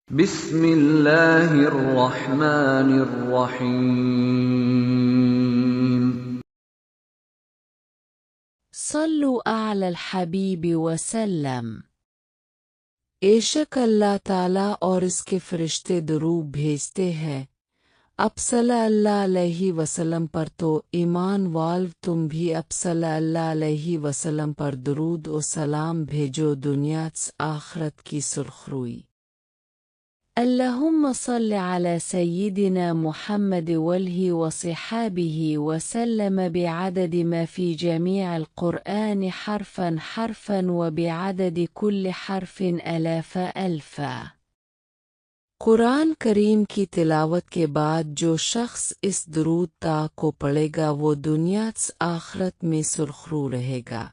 بسم الله الرحمن الرحيم. صلوا على الحبيب وسلم। बेशक अल्लाह ताला और इसके फरिश्ते दुरूद भेजते हैं अब सल्लल्लाहु अलैहि वसल्लम पर। तो ईमान वाल्व तुम भी अब सल्लल्लाहु अलैहि वसल्लम पर दुरूद और सलाम भेजो दुनिया आखरत की सुरखरुई। اللهم صل على سيدنا محمد وآله وصحابه وسلم بعدد ما في جميع القرآن حرفا حرفا وبعدد كل حرف آلاف ألفا। कुरान करीम की तिलावत के बाद जो शख्स इस दुरूद को पढ़ेगा वो दुनिया आखरत में सुरखरू रहेगा।